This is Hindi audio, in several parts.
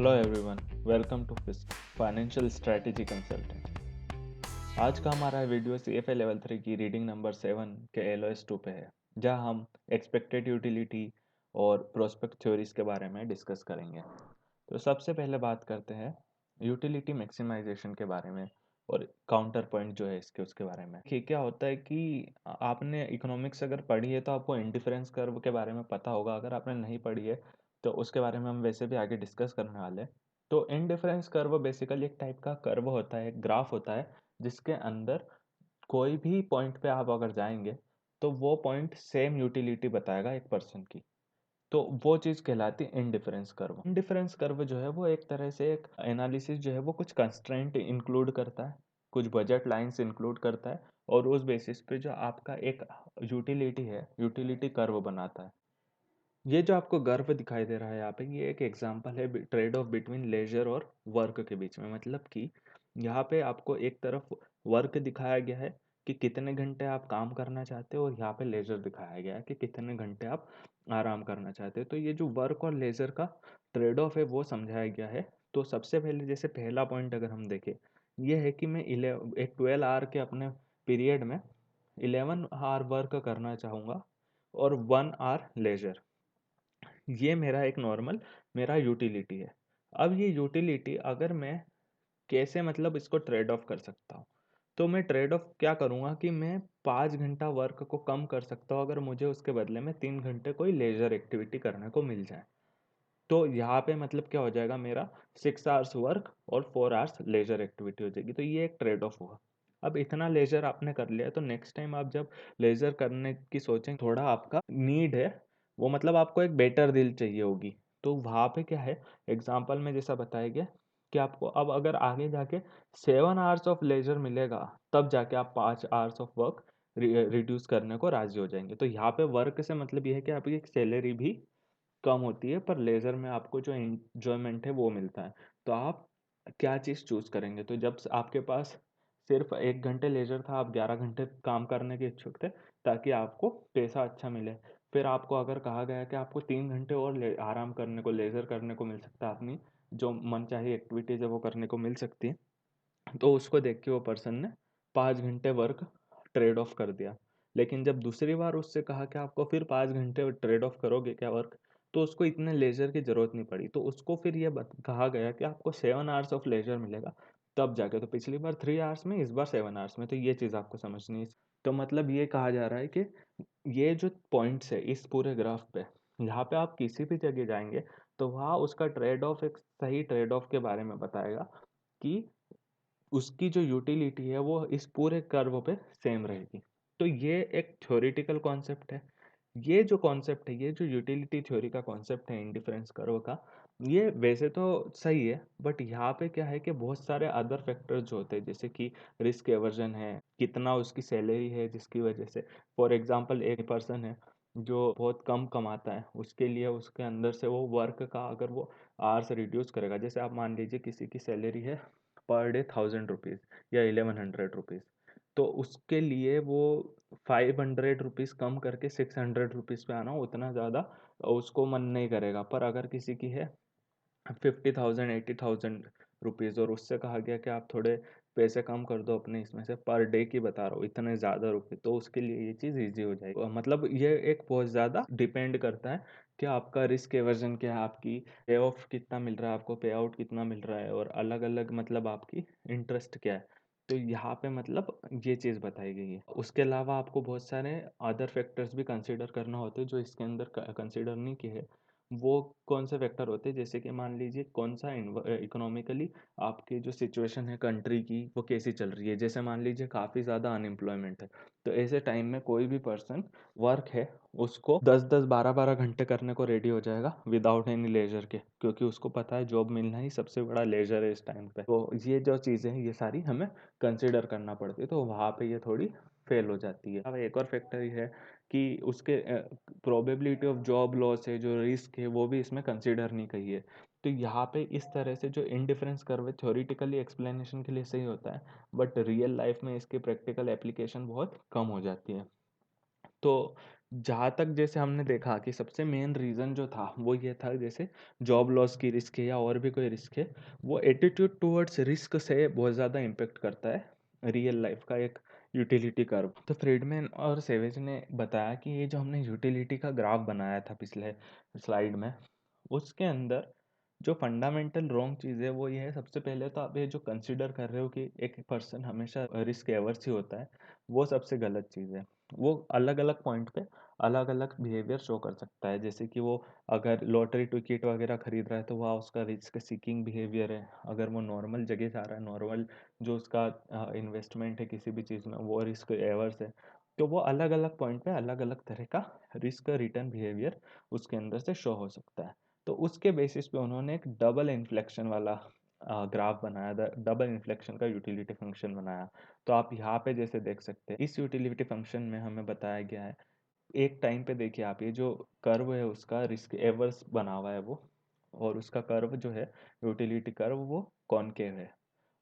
Hello everyone, welcome to Fisk financial strategy consultant. आज का हमारा वीडियो CFA लेवल 3 की रीडिंग नंबर 7 के LOS 2 पे है, जहां हम एक्सपेक्टेड यूटिलिटी और प्रोस्पेक्ट थ्योरीज के बारे में डिस्कस करेंगे। तो सबसे पहले बात करते हैं यूटिलिटी मैक्सिमाइजेशन के बारे में और काउंटर पॉइंट जो है इसके उसके बारे में कि क्या होता है कि आपने इकोनॉमिक्स अगर पढ़ी है तो आपको इंडिफरेंस कर्व के बारे में पता होगा। अगर आपने नहीं पढ़ी है तो उसके बारे में हम वैसे भी आगे डिस्कस करने वाले हैं। तो इंडिफरेंस कर्व बेसिकली एक टाइप का कर्व होता है, एक ग्राफ होता है, जिसके अंदर कोई भी पॉइंट पे आप अगर जाएंगे तो वो पॉइंट सेम यूटिलिटी बताएगा एक पर्सन की। तो वो चीज़ कहलाती है इंडिफरेंस कर्व। इंडिफरेंस कर्व जो है वो एक तरह से एक एनालिसिस जो है वो कुछ कंस्ट्रेंट इंक्लूड करता है, कुछ बजट लाइंस इंक्लूड करता है और उस बेसिस पे जो आपका एक यूटिलिटी है, यूटिलिटी कर्व बनाता है। ये जो आपको कर्व दिखाई दे रहा है यहाँ पे, ये एक एग्जांपल है ट्रेड ऑफ बिटवीन लेजर और वर्क के बीच में। मतलब कि यहाँ पे आपको एक तरफ वर्क दिखाया गया है कि कितने घंटे आप काम करना चाहते हो, और यहाँ पे लेजर दिखाया गया है कि कितने घंटे आप आराम करना चाहते हो। तो ये जो वर्क और लेजर का ट्रेड ऑफ है वो समझाया गया है। तो सबसे पहले जैसे पहला पॉइंट अगर हम देखें, ये है कि मैं एक 12 आवर के अपने पीरियड में 11 आवर वर्क करना चाहूँगा और 1 आवर लेजर। ये मेरा एक नॉर्मल मेरा यूटिलिटी है। अब ये यूटिलिटी अगर मैं कैसे मतलब इसको ट्रेड ऑफ कर सकता हूँ, तो मैं ट्रेड ऑफ क्या करूँगा कि मैं 5 घंटा वर्क को कम कर सकता हूँ अगर मुझे उसके बदले में 3 घंटे कोई लेजर एक्टिविटी करने को मिल जाए। तो यहाँ पे मतलब क्या हो जाएगा, मेरा 6 आवर्स वर्क और 4 आवर्स लेजर एक्टिविटी हो जाएगी। तो ये एक ट्रेड ऑफ हुआ। अब इतना लेजर आपने कर लिया तो नेक्स्ट टाइम आप जब लेजर करने की सोचें, थोड़ा आपका नीड है वो, मतलब आपको एक बेटर डील चाहिए होगी। तो वहाँ पे क्या है, एग्जाम्पल में जैसा बताया गया कि आपको अब अगर आगे जाके 7 आवर्स ऑफ लेजर मिलेगा, तब जाके आप 5 आवर्स ऑफ वर्क रिड्यूस करने को राजी हो जाएंगे। तो यहाँ पे वर्क से मतलब ये है कि आपकी सैलरी भी कम होती है, पर लेज़र में आपको जो एन्जॉयमेंट है वो मिलता है। तो आप क्या चीज़ चूज़ करेंगे? तो जब आपके पास सिर्फ 1 घंटे लेज़र था, आप 11 घंटे काम करने के इच्छुक थे ताकि आपको पैसा अच्छा मिले। फिर आपको अगर कहा गया कि आपको 3 घंटे और आराम करने को, लेज़र करने को मिल सकता है, अपनी जो मनचाही एक्टिविटीज़ है वो करने को मिल सकती है। तो उसको देख के वो पर्सन ने 5 घंटे वर्क ट्रेड ऑफ कर दिया। लेकिन जब दूसरी बार उससे कहा कि आपको फिर 5 घंटे ट्रेड ऑफ करोगे क्या वर्क, तो उसको इतने लेजर की ज़रूरत नहीं पड़ी। तो उसको फिर ये कहा गया कि आपको 7 आवर्स ऑफ लेजर मिलेगा तब जाके। तो पिछली बार 3 आवर्स में, इस बार 7 आवर्स में। तो ये चीज़ आपको समझनी है। तो मतलब ये कहा जा रहा है कि ये जो पॉइंट्स है इस पूरे ग्राफ पे, यहाँ पे आप किसी भी जगह जाएंगे तो वहाँ उसका ट्रेड ऑफ एक सही ट्रेड ऑफ के बारे में बताएगा कि उसकी जो यूटिलिटी है वो इस पूरे कर्व पे सेम रहेगी। तो ये एक थ्योरेटिकल कॉन्सेप्ट है। ये जो कॉन्सेप्ट है, ये जो यूटिलिटी थ्योरी का कॉन्सेप्ट है इंडिफरेंस कर्व का, ये वैसे तो सही है, बट यहाँ पे क्या है कि बहुत सारे अदर फैक्टर्स जो होते हैं, जैसे कि रिस्क एवर्जन है, कितना उसकी सैलरी है जिसकी वजह से, फॉर एग्जांपल एक पर्सन है जो बहुत कम कमाता है, उसके लिए उसके अंदर से वो वर्क का अगर वो आवर्स रिड्यूस करेगा, जैसे आप मान लीजिए किसी की सैलरी है पर डे 1000 रुपीज़ या 1100 रुपीज़, तो उसके लिए वो 500 रुपीज़ कम करके 600 रुपीज़ पे आना उतना ज़्यादा उसको मन नहीं करेगा। पर अगर किसी की है 50,000 80,000 रुपीज़ और उससे कहा गया कि आप थोड़े पैसे कम कर दो अपने इसमें से, पर डे की बता रहा हूँ इतने ज़्यादा रुपए, तो उसके लिए ये चीज़ ईजी हो जाएगी। मतलब ये एक बहुत ज़्यादा डिपेंड करता है कि आपका रिस्क एवर्जन क्या है, आपकी पे ऑफ कितना मिल रहा है, आपको पे आउट कितना मिल रहा है, और अलग अलग मतलब आपकी इंटरेस्ट क्या है। तो यहाँ पे मतलब ये चीज़ बताई गई है। उसके अलावा आपको बहुत सारे अदर फैक्टर्स भी कंसिडर करना होते हैं जो इसके अंदर कंसिडर नहीं किए हैं। वो कौन से फैक्टर होते हैं, जैसे कि मान लीजिए कौन सा इकोनॉमिकली आपकी जो सिचुएशन है कंट्री की वो कैसी चल रही है। जैसे मान लीजिए काफ़ी ज़्यादा अनएम्प्लॉयमेंट है, तो ऐसे टाइम में कोई भी पर्सन वर्क है उसको 10-10 12-12 घंटे करने को रेडी हो जाएगा विदाउट एनी लेजर के, क्योंकि उसको पता है जॉब मिलना ही सबसे बड़ा लेजर है इस टाइम पे। तो ये जो चीज़ें हैं ये सारी हमें कंसिडर करना पड़ती है, तो वहाँ पे ये थोड़ी फेल हो जाती है। अब एक और फैक्टर ये है कि उसके प्रोबेबिलिटी ऑफ जॉब लॉस है, जो रिस्क है वो भी इसमें कंसिडर नहीं की है। तो यहाँ पे इस तरह से जो इंडिफरेंस कर्व है थ्योरेटिकली एक्सप्लेनेशन के लिए सही होता है, बट रियल लाइफ में इसकी प्रैक्टिकल एप्लीकेशन बहुत कम हो जाती है। तो जहाँ तक जैसे हमने देखा कि सबसे मेन रीज़न जो था वो ये था, जैसे जॉब लॉस की रिस्क है या और भी कोई रिस्क है, वो एटीट्यूड टुवर्ड्स रिस्क से बहुत ज़्यादा इम्पेक्ट करता है रियल लाइफ का एक यूटिलिटी कर्व। तो फ्रीडमैन और सेवेज ने बताया कि ये जो हमने यूटिलिटी का ग्राफ बनाया था पिछले स्लाइड में, उसके अंदर जो फंडामेंटल रॉन्ग चीज़ है वो ये है, सबसे पहले तो आप ये जो कंसिडर कर रहे हो कि एक पर्सन हमेशा रिस्क एवर्स ही होता है, वो सबसे गलत चीज़ है। वो अलग अलग पॉइंट पे अलग अलग बिहेवियर शो कर सकता है, जैसे कि वो अगर लॉटरी टिकट वगैरह खरीद रहा है तो वह उसका रिस्क सीकिंग बिहेवियर है। अगर वो नॉर्मल जगह जा रहा है, नॉर्मल जो उसका इन्वेस्टमेंट है किसी भी चीज़ में, वो रिस्क एवर्स है। तो वो अलग अलग पॉइंट पे अलग अलग तरह का रिस्क रिटर्न बिहेवियर उसके अंदर से शो हो सकता है। तो उसके बेसिस पे उन्होंने एक डबल इन्फ्लेक्शन वाला ग्राफ बनाया था, डबल इन्फ्लेक्शन का यूटिलिटी फंक्शन बनाया। तो आप यहाँ पे जैसे देख सकते हैं, इस यूटिलिटी फंक्शन में हमें बताया गया है, एक टाइम पे देखिए आप, ये जो कर्व है उसका रिस्क एवर्स बना हुआ है वो, और उसका कर्व जो है यूटिलिटी कर्व वो कॉनकेव है,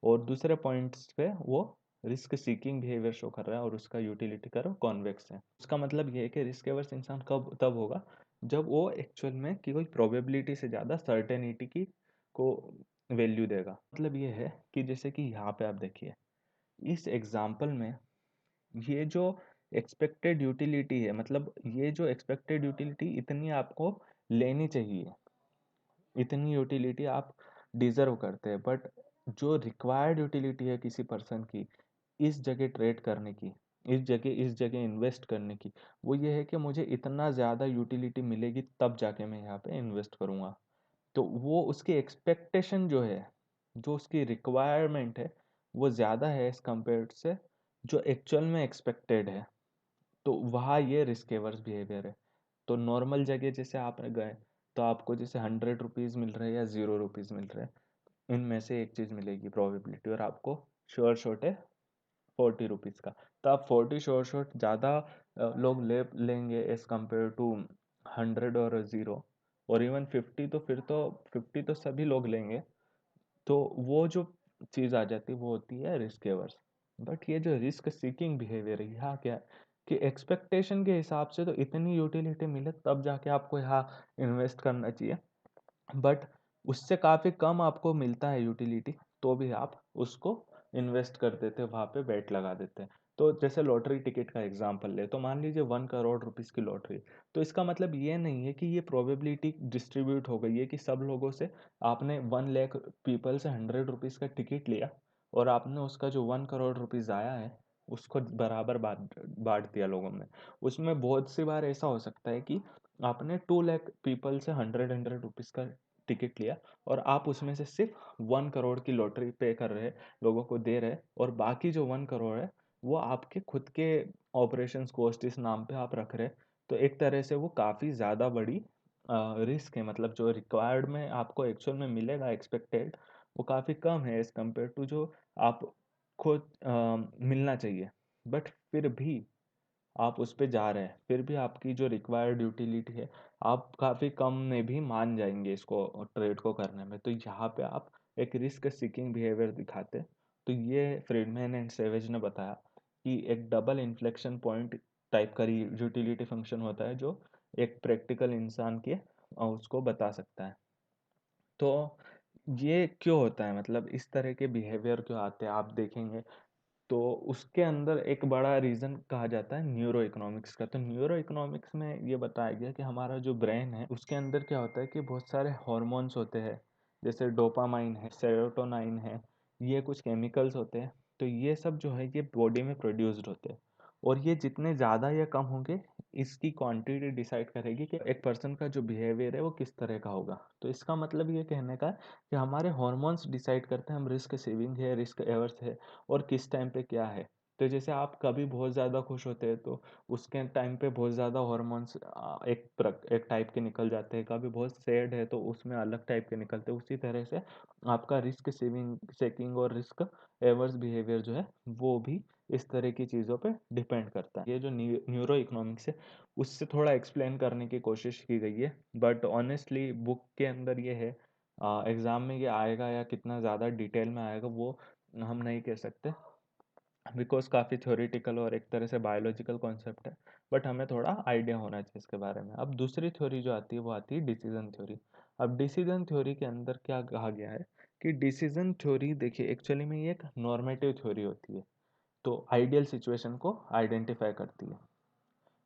और दूसरे पॉइंट्स पे वो रिस्क सीकिंग बिहेवियर शो कर रहा है और उसका यूटिलिटी कर्व कॉन्वेक्स है। उसका मतलब ये है कि रिस्क एवर्स इंसान कब तब होगा जब वो एक्चुअल में कि कोई प्रोबेबिलिटी से ज़्यादा सर्टेनिटी की को वैल्यू देगा। मतलब ये है कि जैसे कि यहाँ पे आप देखिए इस एग्जाम्पल में, ये जो एक्सपेक्टेड यूटिलिटी है, मतलब ये जो एक्सपेक्टेड यूटिलिटी इतनी आपको लेनी चाहिए, इतनी यूटिलिटी आप डिजर्व करते हैं, बट जो रिक्वायर्ड यूटिलिटी है किसी पर्सन की इस जगह ट्रेड करने की, इस जगह इन्वेस्ट करने की, वो ये है कि मुझे इतना ज़्यादा यूटिलिटी मिलेगी तब जाके मैं यहाँ पे इन्वेस्ट करूँगा। तो वो उसकी एक्सपेक्टेशन जो है, जो उसकी रिक्वायरमेंट है, वो ज़्यादा है एज कम्पेयर से जो एक्चुअल में एक्सपेक्टेड है। तो वहाँ ये रिस्क एवर्स बिहेवियर है। तो नॉर्मल जगह जैसे आप गए, तो आपको जैसे 100 रुपीज़ मिल रहे हैं या 0 रुपीज़ मिल रहे हैं, इनमें से एक चीज़ मिलेगी प्रोबेबिलिटी, और आपको श्योर शॉट है 40 रुपीज़ का। तो आप 40 श्योर शॉट ज़्यादा लोग लेंगे एज कम्पेयर टू 100 और 0, और इवन 50, तो फिर तो 50 तो सभी लोग लेंगे। तो वो जो चीज़ आ जाती है वो होती है रिस्क एवर्स। बट ये जो रिस्क सीकिंग बिहेवियर है, यहाँ क्या है कि एक्सपेक्टेशन के हिसाब से तो इतनी यूटिलिटी मिले तब जाके आपको यहाँ इन्वेस्ट करना चाहिए, बट उससे काफ़ी कम आपको मिलता है यूटिलिटी, तो भी आप उसको इन्वेस्ट कर देते हैं, वहाँ पे बेट लगा देते हैं। तो जैसे लॉटरी टिकट का एग्जांपल ले, तो मान लीजिए 1 करोड़ रुपीज़ की लॉटरी, तो इसका मतलब ये नहीं है कि ये प्रोबेबिलिटी डिस्ट्रीब्यूट हो गई है कि सब लोगों से आपने 1 लाख पीपल से 100 रुपीज़ का टिकट लिया, और आपने उसका जो 1 करोड़ रुपीज़ आया है उसको बराबर बांट बांट दिया लोगों में। उसमें बहुत सी बार ऐसा हो सकता है कि आपने 2 लाख पीपल से 100 100 रुपीज़ का टिकट लिया, और आप उसमें से सिर्फ 1 करोड़ की लॉटरी पे कर रहे, लोगों को दे रहे, और बाकी जो 1 करोड़ है वो आपके खुद के ऑपरेशन कॉस्ट इस नाम पे आप रख रहे। तो एक तरह से वो काफ़ी ज़्यादा बड़ी रिस्क है, मतलब जो रिक्वायर्ड में आपको एक्चुअल में मिलेगा एक्सपेक्टेड, वो काफ़ी कम है एज कम्पेयर टू जो आप खुद मिलना चाहिए। बट फिर भी आप उस पे जा रहे हैं, फिर भी आपकी जो रिक्वायर्ड यूटिलिटी है, आप काफ़ी कम में भी मान जाएंगे इसको ट्रेड को करने में। तो यहाँ पे आप एक रिस्क सीकिंग बिहेवियर दिखाते। तो ये फ्रीडमैन एंड सेवेज ने बताया कि एक डबल इन्फ्लेक्शन पॉइंट टाइप का यूटिलिटी फंक्शन होता है जो एक प्रैक्टिकल इंसान के उसको बता सकता है। तो ये क्यों होता है, मतलब इस तरह के बिहेवियर क्यों आते हैं आप देखेंगे, तो उसके अंदर एक बड़ा रीज़न कहा जाता है न्यूरो इकोनॉमिक्स का। तो न्यूरो इकोनॉमिक्स में ये बताया गया कि हमारा जो ब्रेन है उसके अंदर क्या होता है कि बहुत सारे हॉर्मोन्स होते हैं, जैसे डोपामाइन है, सेरोटोनाइन है, ये कुछ केमिकल्स होते हैं। तो ये सब जो है ये बॉडी में प्रोड्यूस्ड होते हैं, और ये जितने ज़्यादा या कम होंगे, इसकी क्वांटिटी डिसाइड करेगी कि एक पर्सन का जो बिहेवियर है वो किस तरह का होगा। तो इसका मतलब ये कहने का है कि हमारे हॉर्मोन्स डिसाइड करते हैं हम रिस्क सेविंग है, रिस्क एवर्स है, और किस टाइम पे क्या है। तो जैसे आप कभी बहुत ज़्यादा खुश होते हैं तो उसके टाइम पे बहुत ज़्यादा हॉर्मोन्स एक टाइप के निकल जाते हैं, कभी बहुत सैड है तो उसमें अलग टाइप के निकलते हैं। उसी तरह से आपका रिस्क सेकिंग और रिस्क एवर्स बिहेवियर जो है वो भी इस तरह की चीज़ों पे डिपेंड करता है। ये जो न्यूरो इकोनॉमिक्स है उससे थोड़ा एक्सप्लेन करने की कोशिश की गई है, बट ऑनेस्टली बुक के अंदर ये है, एग्ज़ाम में ये आएगा या कितना ज़्यादा डिटेल में आएगा वो हम नहीं कह सकते, बिकॉज काफ़ी थ्योरेटिकल और एक तरह से बायोलॉजिकल कॉन्सेप्ट है। बट हमें थोड़ा आइडिया होना चाहिए इसके बारे में। अब दूसरी थ्योरी जो आती है वो आती है डिसीजन थ्योरी। अब डिसीजन थ्योरी के अंदर क्या कहा गया है कि डिसीजन थ्योरी देखिए एक्चुअली में ये एक नॉर्मेटिव थ्योरी होती है, तो आइडियल सिचुएशन को आइडेंटिफाई करती है।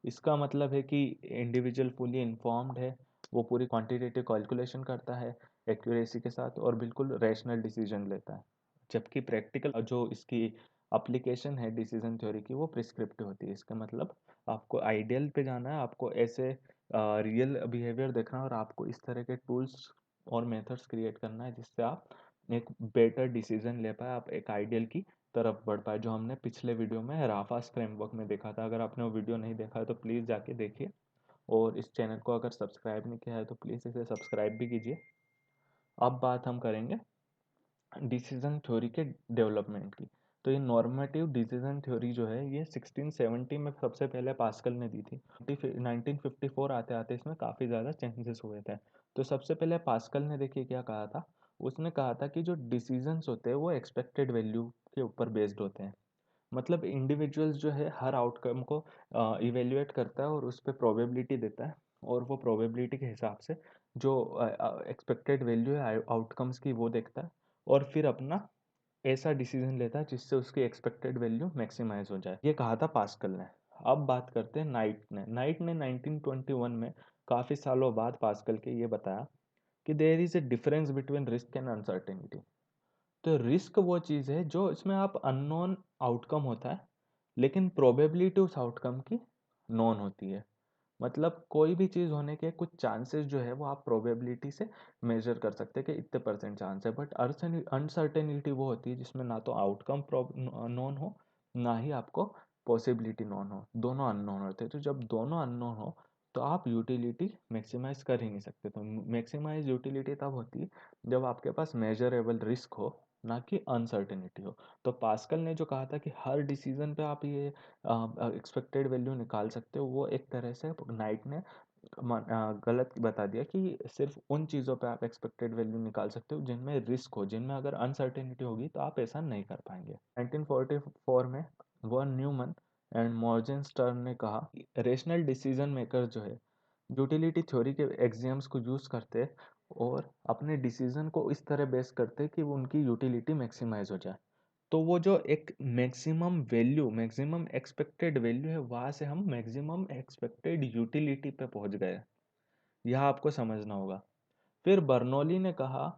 इसका मतलब है कि इंडिविजुअल फुली इन्फॉर्म्ड है, वो पूरी क्वांटिटेटिव कैलकुलेशन करता है एक्यूरेसी के साथ और बिल्कुल रैशनल डिसीजन लेता है। जबकि प्रैक्टिकल जो इसकी एप्लीकेशन है डिसीजन थ्योरी की वो प्रिस्क्रिप्टिव होती है। इसका मतलब आपको आइडियल पे जाना है, आपको ऐसे रियल बिहेवियर देखना है और आपको इस तरह के टूल्स और मेथड्स क्रिएट करना है जिससे आप एक बेटर डिसीजन ले पाए, आप एक आइडियल की तरफ बढ़ पाए, जो हमने पिछले वीडियो में राफास फ्रेमवर्क में देखा था। अगर आपने वो वीडियो नहीं देखा है तो प्लीज़ जाके देखिए, और इस चैनल को अगर सब्सक्राइब नहीं किया है तो प्लीज़ इसे सब्सक्राइब भी कीजिए। अब बात हम करेंगे डिसीजन थ्योरी के डेवलपमेंट की। तो ये नॉर्मेटिव डिसीजन थ्योरी जो है ये 1670 में सबसे पहले पास्कल ने दी थी। 1954 आते आते इसमें काफ़ी ज़्यादा चेंजेस हुए थे। तो सबसे पहले पास्कल ने देखिए क्या कहा था, उसने कहा था कि जो डिसीजंस होते हैं वो एक्सपेक्टेड वैल्यू के ऊपर बेस्ड होते हैं। मतलब इंडिविजुअल्स जो है हर आउटकम को इवेल्युएट करता है और उस पर प्रोबेबिलिटी देता है, और वो प्रोबेबिलिटी के हिसाब से जो एक्सपेक्टेड वैल्यू है आउटकम्स की वो देखता है, और फिर अपना ऐसा डिसीजन लेता है जिससे उसकी एक्सपेक्टेड वैल्यू मैक्सिमाइज हो जाए। ये कहा था पास्कल ने। अब बात करते हैं नाइट ने 1921 में काफ़ी सालों बाद पास्कल के ये बताया कि there is a difference between risk and uncertainty. तो रिस्क वो चीज़ है जो इसमें आप अननोन आउटकम होता है, लेकिन प्रोबेबिलिटी उस आउटकम की नॉन होती है। मतलब कोई भी चीज़ होने के कुछ चांसेस जो है वो आप प्रोबेबिलिटी से मेजर कर सकते हैं कि इतने परसेंट चांस है, बट अनसर्टेनिटी वो होती है जिसमें ना तो आउटकम नॉन हो, ना ही आपको पॉसिबिलिटी नॉन हो, दोनों अननोन होते हैं। तो जब दोनों अननोन हो तो आप यूटिलिटी मैक्सिमाइज कर ही नहीं सकते। तो मैक्सिमाइज यूटिलिटी तब होती है जब आपके पास मेजरेबल रिस्क हो, ना कि अनसर्टेनिटी हो। तो पास्कल ने जो कहा था कि हर डिसीजन पे आप ये एक्सपेक्टेड वैल्यू निकाल सकते हो, वो एक तरह से नाइट ने गलत बता दिया कि सिर्फ उन चीज़ों पे आप एक्सपेक्टेड वैल्यू निकाल सकते हो जिनमें रिस्क हो, जिनमें अगर अनसर्टेनिटी होगी तो आप ऐसा नहीं कर पाएंगे। 1944 में वन न्यूमन एंड मॉर्गनस्टर्न ने कहा रेशनल डिसीजन मेकर जो है यूटिलिटी थ्योरी के एक्सियम्स को यूज़ करते और अपने डिसीजन को इस तरह बेस करते कि वो उनकी यूटिलिटी मैक्सिमाइज हो जाए। तो वो जो एक मैक्सिमम एक्सपेक्टेड वैल्यू है, वहाँ से हम मैक्सिमम एक्सपेक्टेड यूटिलिटी पे पहुँच गए। यह आपको समझना होगा। फिर बर्नौली ने कहा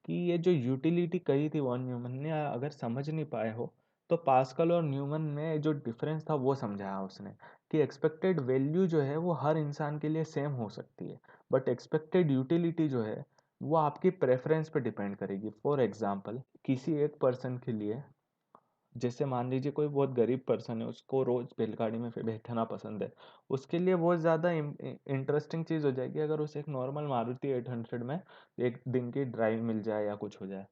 कि ये जो यूटिलिटी कही थी वॉन न्यूमन ने, अगर समझ नहीं पाए हो तो पास्कल और न्यूमन में जो डिफरेंस था वो समझाया उसने कि एक्सपेक्टेड वैल्यू जो है वो हर इंसान के लिए सेम हो सकती है, बट एक्सपेक्टेड यूटिलिटी जो है वो आपकी प्रेफरेंस पे डिपेंड करेगी। फॉर एग्जाम्पल किसी एक पर्सन के लिए, जैसे मान लीजिए कोई बहुत गरीब पर्सन है, उसको रोज बैलगाड़ी में बैठना पसंद है, उसके लिए बहुत ज़्यादा इंटरेस्टिंग चीज़ हो जाएगी अगर उसे एक नॉर्मल मारुति 800 में एक दिन की ड्राइव मिल जाए या कुछ हो जाए।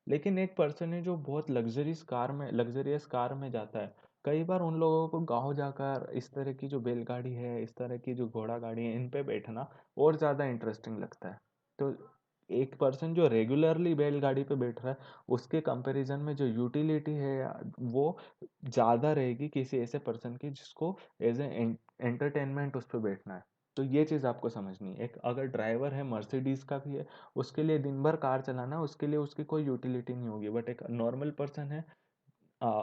लेकिन एक पर्सन है जो बहुत लग्जरियस कार में जाता है, कई बार उन लोगों को गाँव जाकर इस तरह की जो बैलगाड़ी है, इस तरह की जो घोड़ा गाड़ी है, इन पे बैठना और ज़्यादा इंटरेस्टिंग लगता है। तो एक पर्सन जो रेगुलरली बैलगाड़ी पे बैठ रहा है, उसके कंपैरिजन में जो यूटिलिटी है वो ज़्यादा रहेगी किसी ऐसे पर्सन की जिसको एज ए एंटरटेनमेंट उस पर बैठना है। तो ये चीज़ आपको समझनी है। एक अगर ड्राइवर है मर्सिडीज का भी है, उसके लिए दिन भर कार चलाना, उसके लिए उसकी कोई यूटिलिटी नहीं होगी, बट एक नॉर्मल पर्सन है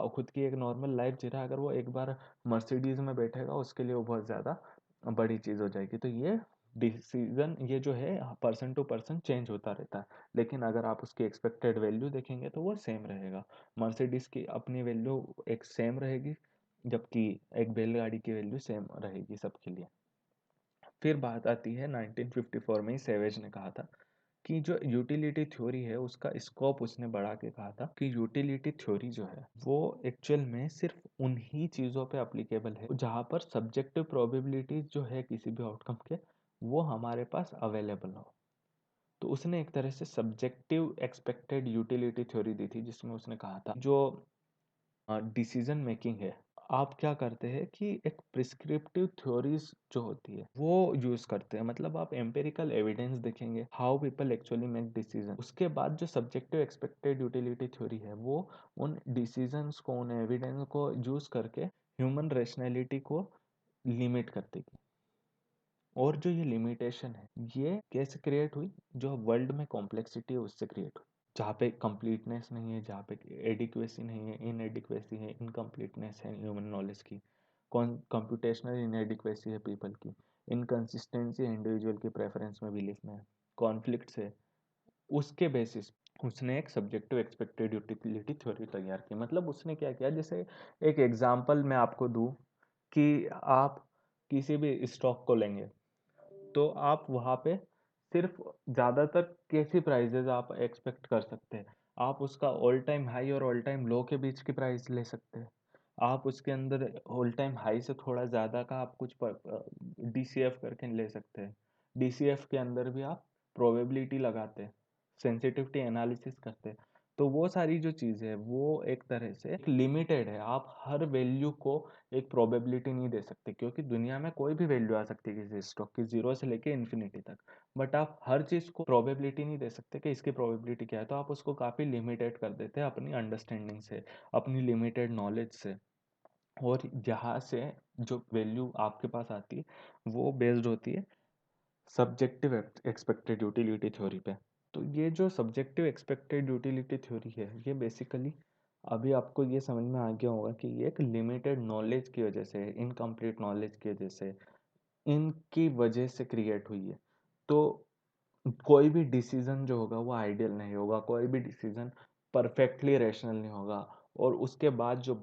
खुद की एक नॉर्मल लाइफ जी रहा है, अगर वो एक बार मर्सिडीज में बैठेगा उसके लिए वो बहुत ज़्यादा बड़ी चीज़ हो जाएगी। तो ये डिसीजन ये जो है पर्सन टू पर्सन चेंज होता रहता है, लेकिन अगर आप उसकी एक्सपेक्टेड वैल्यू देखेंगे तो वो सेम रहेगा। मर्सिडीज की अपनी वैल्यू एक सेम रहेगी, जबकि एक बैलगाड़ी की वैल्यू सेम रहेगी सबके लिए। फिर बात आती है 1954 में ही सेवेज ने कहा था कि जो यूटिलिटी थ्योरी है उसका स्कोप उसने बढ़ा के कहा था कि यूटिलिटी थ्योरी जो है वो एक्चुअल में सिर्फ उन्हीं चीज़ों पे अप्लीकेबल है जहाँ पर सब्जेक्टिव प्रोबेबिलिटीज जो है किसी भी आउटकम के वो हमारे पास अवेलेबल हो। तो उसने एक तरह से सब्जेक्टिव एक्सपेक्टेड यूटिलिटी थ्योरी दी थी, जिसमें उसने कहा था जो डिसीजन मेकिंग है, आप क्या करते हैं कि एक प्रिस्क्रिप्टिव थ्योरीज जो होती है वो यूज करते हैं। मतलब आप एम्पेरिकल एविडेंस देखेंगे how people actually make decision, उसके बाद जो सब्जेक्टिव एक्सपेक्टेड यूटिलिटी थ्योरी है वो उन डिसीजंस को, उन एविडेंस को यूज करके ह्यूमन रैशनैलिटी को लिमिट कर देगी। और जो ये लिमिटेशन है ये कैसे क्रिएट हुई? जो वर्ल्ड में कॉम्प्लेक्सिटी है उससे क्रिएट हुई, जहाँ पे कंप्लीटनेस नहीं है, जहाँ पे एडिक्वेसी नहीं है, इनएडिक्वेसी है, इनकम्प्लीटनेस है ह्यूमन नॉलेज की, कंप्यूटेशनल इनएडिक्वेसी है पीपल की, इनकंसिस्टेंसी है इंडिविजुअल की प्रेफरेंस में, बिलीफ में, कॉन्फ्लिक्ट्स है। उसके बेसिस उसने एक सब्जेक्टिव एक्सपेक्टेड यूटिलिटी थ्योरी तैयार की। मतलब उसने क्या किया, जैसे एक एग्जांपल मैं आपको दूं कि आप किसी भी स्टॉक को लेंगे तो आप वहाँ पे सिर्फ ज़्यादातर कैसी प्राइजेज आप एक्सपेक्ट कर सकते हैं? आप उसका ऑल टाइम हाई और ऑल टाइम लो के बीच की प्राइस ले सकते हैं। आप उसके अंदर ऑल टाइम हाई से थोड़ा ज़्यादा का आप कुछ डीसीएफ करके ले सकते हैं। डीसीएफ के अंदर भी आप प्रोबेबिलिटी लगाते हैं, सेंसिटिविटी एनालिसिस करते हैं। तो वो सारी जो चीज़ें है वो एक तरह से लिमिटेड है। आप हर वैल्यू को एक प्रोबेबिलिटी नहीं दे सकते, क्योंकि दुनिया में कोई भी वैल्यू आ सकती है किसी स्टॉक की, जीरो से लेके इन्फिनिटी तक। बट आप हर चीज़ को प्रोबेबिलिटी नहीं दे सकते कि इसकी प्रोबेबिलिटी क्या है। तो आप उसको काफ़ी लिमिटेड कर देते हैं अपनी अंडरस्टैंडिंग से, अपनी लिमिटेड नॉलेज से। और यहाँ से जो वैल्यू आपके पास आती है वो बेस्ड होती है सब्जेक्टिव एक्सपेक्टेड यूटिलिटी थ्योरी पे। तो ये जो सब्जेक्टिव एक्सपेक्टेड यूटिलिटी थ्योरी है ये बेसिकली अभी आपको ये समझ में आ गया होगा कि ये एक लिमिटेड नॉलेज की वजह से, इनकम्प्लीट नॉलेज की वजह से, इनकी वजह से क्रिएट हुई है। तो कोई भी डिसीजन जो होगा वो आइडियल नहीं होगा, कोई भी डिसीजन परफेक्टली रैशनल नहीं होगा। और उसके बाद जो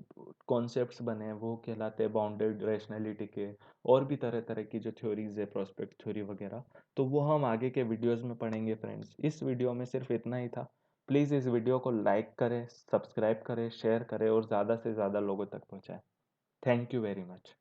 कॉन्सेप्ट्स बने हैं वो कहलाते हैं बाउंडेड रैशनैलिटी के। और भी तरह तरह की जो थ्योरीज है, प्रोस्पेक्ट थ्योरी वगैरह, तो वो हम आगे के वीडियोस में पढ़ेंगे फ्रेंड्स। इस वीडियो में सिर्फ इतना ही था। प्लीज़ इस वीडियो को लाइक करें, सब्सक्राइब करें, शेयर करें और ज़्यादा से ज़्यादा लोगों तक पहुँचाएं। Thank you very much.